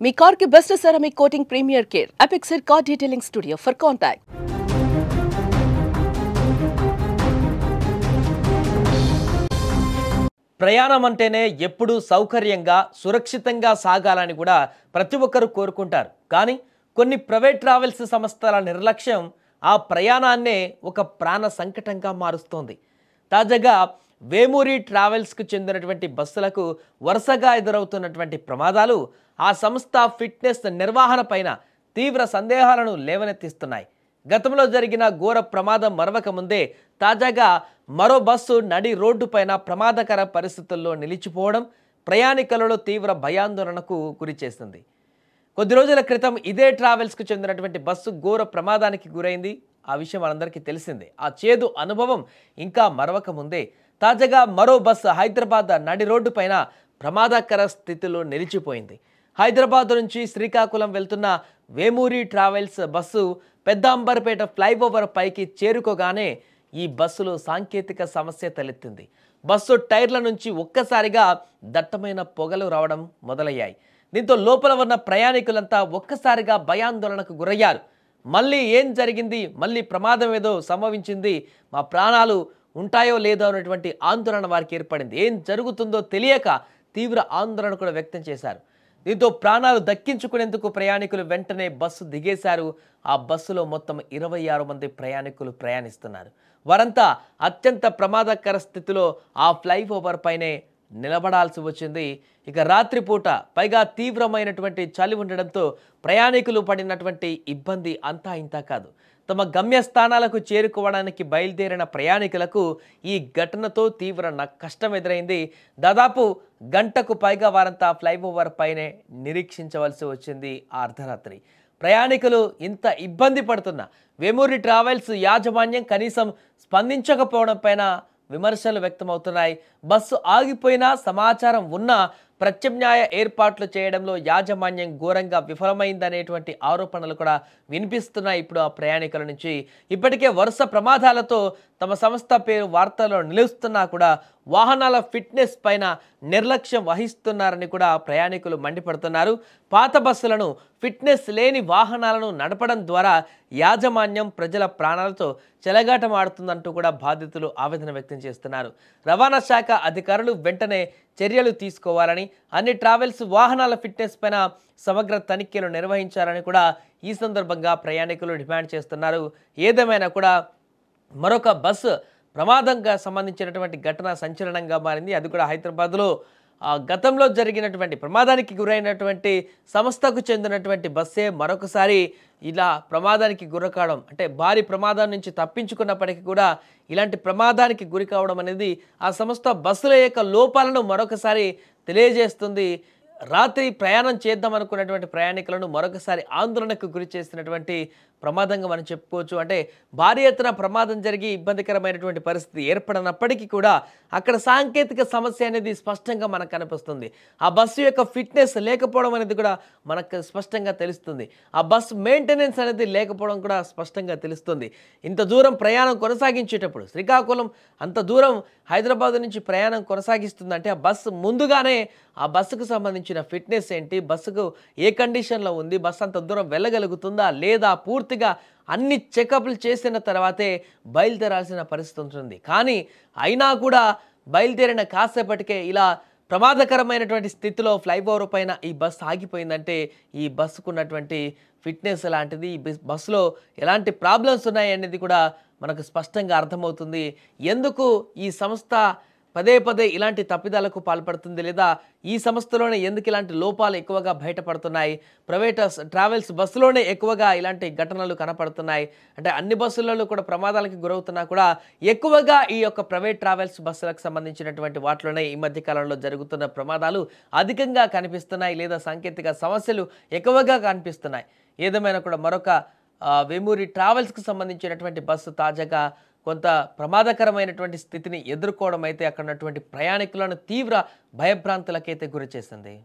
మీ car కి best ceramic coating premier care apexer car detailing studio for contact. ప్రయాణం అంటేనే ఎప్పుడూ సౌకర్యంగా సురక్షితంగా సాగాలని కూడా ప్రతి ఒక్కరు కోరుకుంటారు. కానీ కొన్ని ప్రైవేట్ ట్రావెల్స్ సంస్థల నిర్లక్ష్యం ఆ ప్రయాణాన్నే ఒక ప్రాణ సంకటంగా మారుస్తోంది. తాజాగా వేమూరి ట్రావెల్స్కు చెందినటువంటి బస్సులకు వరుసగా ఎదురవుతున్నటువంటి ప్రమాదాలు ఆ సంస్థ ఫిట్నెస్ నిర్వహణ పైన తీవ్ర సందేహాలను లేవనెత్తిస్తున్నాయి. గతంలో జరిగిన ఘోర ప్రమాదం మరవక ముందే తాజాగా మరో బస్సు నడి రోడ్డు పైన ప్రమాదకర పరిస్థితుల్లో నిలిచిపోవడం ప్రయాణికులలో తీవ్ర భయాందోళనకు గురి చేసింది. కొద్ది రోజుల క్రితం ఇదే ట్రావెల్స్కు చెందినటువంటి బస్సు ఘోర ప్రమాదానికి గురైంది. ఆ విషయం మనందరికీ తెలిసిందే. ఆ చేదు అనుభవం ఇంకా మరవక ముందే తాజాగా మరో బస్సు హైదరాబాద్ నడి రోడ్డు పైన ప్రమాదకర స్థితిలో నిలిచిపోయింది. హైదరాబాద్ నుంచి శ్రీకాకుళం వెళ్తున్న వేమూరి ట్రావెల్స్ బస్సు పెద్ద అంబర్పేట ఫ్లైఓవర్ పైకి చేరుకోగానే ఈ బస్సులో సాంకేతిక సమస్య తలెత్తింది. బస్సు టైర్ల నుంచి ఒక్కసారిగా దట్టమైన పొగలు రావడం మొదలయ్యాయి. దీంతో లోపల ఉన్న ప్రయాణికులంతా ఒక్కసారిగా భయాందోళనకు గురయ్యారు. మళ్ళీ ఏం జరిగింది, మళ్ళీ ప్రమాదం ఏదో సంభవించింది, మా ప్రాణాలు ఉంటాయో లేదో అనేటువంటి ఆందోళన వారికి ఏర్పడింది. ఏం జరుగుతుందో తెలియక తీవ్ర ఆందోళన కూడా వ్యక్తం చేశారు. దీంతో ప్రాణాలు దక్కించుకునేందుకు ప్రయాణికులు వెంటనే బస్సు దిగేశారు. ఆ బస్సులో మొత్తం 26 మంది ప్రయాణికులు ప్రయాణిస్తున్నారు. వారంతా అత్యంత ప్రమాదకర స్థితిలో ఆ ఫ్లైఓవర్ పైనే నిలబడాల్సి వచ్చింది. ఇక రాత్రిపూట పైగా తీవ్రమైనటువంటి చలి ఉండడంతో ప్రయాణికులు పడినటువంటి ఇబ్బంది అంతా ఇంతా కాదు. తమ గమ్యస్థానాలకు చేరుకోవడానికి బయలుదేరిన ప్రయాణికులకు ఈ ఘటనతో తీవ్ర కష్టం ఎదురైంది. దాదాపు గంటకు పైగా వారంతా ఫ్లైఓవర్ పైనే నిరీక్షించవలసి వచ్చింది. ఆ అర్ధరాత్రి ప్రయాణికులు ఇంత ఇబ్బంది పడుతున్న వేమూరి ట్రావెల్స్ యాజమాన్యం కనీసం స్పందించకపోవడం పైన విమర్శలు వ్యక్తమవుతున్నాయి. బస్సు ఆగిపోయినా సమాచారం ఉన్నా ప్రత్యామ్నాయ ఏర్పాట్లు చేయడంలో యాజమాన్యం ఘోరంగా విఫలమైందనేటువంటి ఆరోపణలు కూడా వినిపిస్తున్నాయి ఇప్పుడు ఆ ప్రయాణికుల నుంచి. ఇప్పటికే వరుస ప్రమాదాలతో తమ సంస్థ పేరు వార్తల్లో నిలుస్తున్నా కూడా వాహనాల ఫిట్నెస్ పైన నిర్లక్ష్యం వహిస్తున్నారని కూడా ప్రయాణికులు మండిపడుతున్నారు. పాత బస్సులను ఫిట్నెస్ లేని వాహనాలను నడపడం ద్వారా యాజమాన్యం ప్రజల ప్రాణాలతో చెలగాటమాడుతుందంటూ కూడా బాధితులు ఆవేదన వ్యక్తం చేస్తున్నారు. రవాణా శాఖ అధికారులు వెంటనే చర్యలు తీసుకోవాలని, అన్ని ట్రావెల్స్ వాహనాల ఫిట్నెస్ పైన సమగ్ర తనిఖీలు నిర్వహించాలని కూడా ఈ సందర్భంగా ప్రయాణికులు డిమాండ్ చేస్తున్నారు. ఏదేమైనా కూడా మరొక బస్సు ప్రమాదంగా సంబంధించినటువంటి ఘటన సంచలనంగా మారింది. అది కూడా హైదరాబాద్లో గతంలో జరిగినటువంటి ప్రమాదానికి గురైనటువంటి సంస్థకు చెందినటువంటి బస్సే మరొకసారి ఇలా ప్రమాదానికి గురకావడం, అంటే భారీ ప్రమాదం నుంచి తప్పించుకున్నప్పటికీ కూడా ఇలాంటి ప్రమాదానికి గురి కావడం అనేది ఆ సంస్థ బస్సుల యొక్క లోపాలను మరొకసారి తెలియజేస్తుంది. రాత్రి ప్రయాణం చేద్దాం అనుకున్నటువంటి ప్రయాణికులను మరొకసారి ఆందోళనకు గురి చేసినటువంటి ప్రమాదంగా మనం చెప్పుకోవచ్చు. అంటే భారీ ఎత్తున ప్రమాదం జరిగి ఇబ్బందికరమైనటువంటి పరిస్థితి ఏర్పడినప్పటికీ కూడా అక్కడ సాంకేతిక సమస్య అనేది స్పష్టంగా మనకు కనిపిస్తుంది. ఆ బస్సు యొక్క ఫిట్నెస్ లేకపోవడం అనేది కూడా మనకు స్పష్టంగా తెలుస్తుంది. ఆ బస్సు మెయింటెనెన్స్ అనేది లేకపోవడం కూడా స్పష్టంగా తెలుస్తుంది. ఇంత దూరం ప్రయాణం కొనసాగించేటప్పుడు శ్రీకాకుళం అంత దూరం హైదరాబాద్ నుంచి ప్రయాణం కొనసాగిస్తుందంటే ఆ బస్సు ముందుగానే ఆ బస్సుకు సంబంధించిన ఫిట్నెస్ ఏంటి, బస్సుకు ఏ కండిషన్లో ఉంది, బస్సు అంత దూరం వెళ్ళగలుగుతుందా లేదా, పూర్తిగా అన్ని చెకప్లు చేసిన తర్వాతే బయలుదేరాల్సిన పరిస్థితి ఉంటుంది. కానీ అయినా కూడా బయలుదేరిన కాసేపటికే ఇలా ప్రమాదకరమైనటువంటి స్థితిలో ఫ్లైఓవర్ పైన ఈ బస్సు ఆగిపోయిందంటే ఈ బస్సుకున్నటువంటి ఫిట్నెస్ ఎలాంటిది, ఈ బస్సులో ఎలాంటి ప్రాబ్లమ్స్ ఉన్నాయి అనేది కూడా మనకు స్పష్టంగా అర్థమవుతుంది. ఎందుకు ఈ సంస్థ పదే పదే ఇలాంటి తప్పిదాలకు పాల్పడుతుంది, లేదా ఈ సంస్థలోనే ఎందుకు ఇలాంటి లోపాలు ఎక్కువగా బయటపడుతున్నాయి, ప్రైవేట్ ట్రావెల్స్ బస్సులోనే ఎక్కువగా ఇలాంటి ఘటనలు కనపడుతున్నాయి. అంటే అన్ని బస్సులలో కూడా ప్రమాదాలకు గురవుతున్నా కూడా ఎక్కువగా ఈ యొక్క ప్రైవేట్ ట్రావెల్స్ బస్సులకు సంబంధించినటువంటి వాటిలోనే ఈ మధ్య కాలంలో జరుగుతున్న ప్రమాదాలు అధికంగా కనిపిస్తున్నాయి, లేదా సాంకేతిక సమస్యలు ఎక్కువగా కనిపిస్తున్నాయి. ఏదేమైనా కూడా మరొక వేమూరి ట్రావెల్స్కి సంబంధించినటువంటి బస్సు తాజాగా కొంత ప్రమాదకరమైనటువంటి స్థితిని ఎదుర్కోవడం అయితే అక్కడ ఉన్నటువంటి ప్రయాణికులను తీవ్ర భయభ్రాంతులకైతే గురి చేసింది.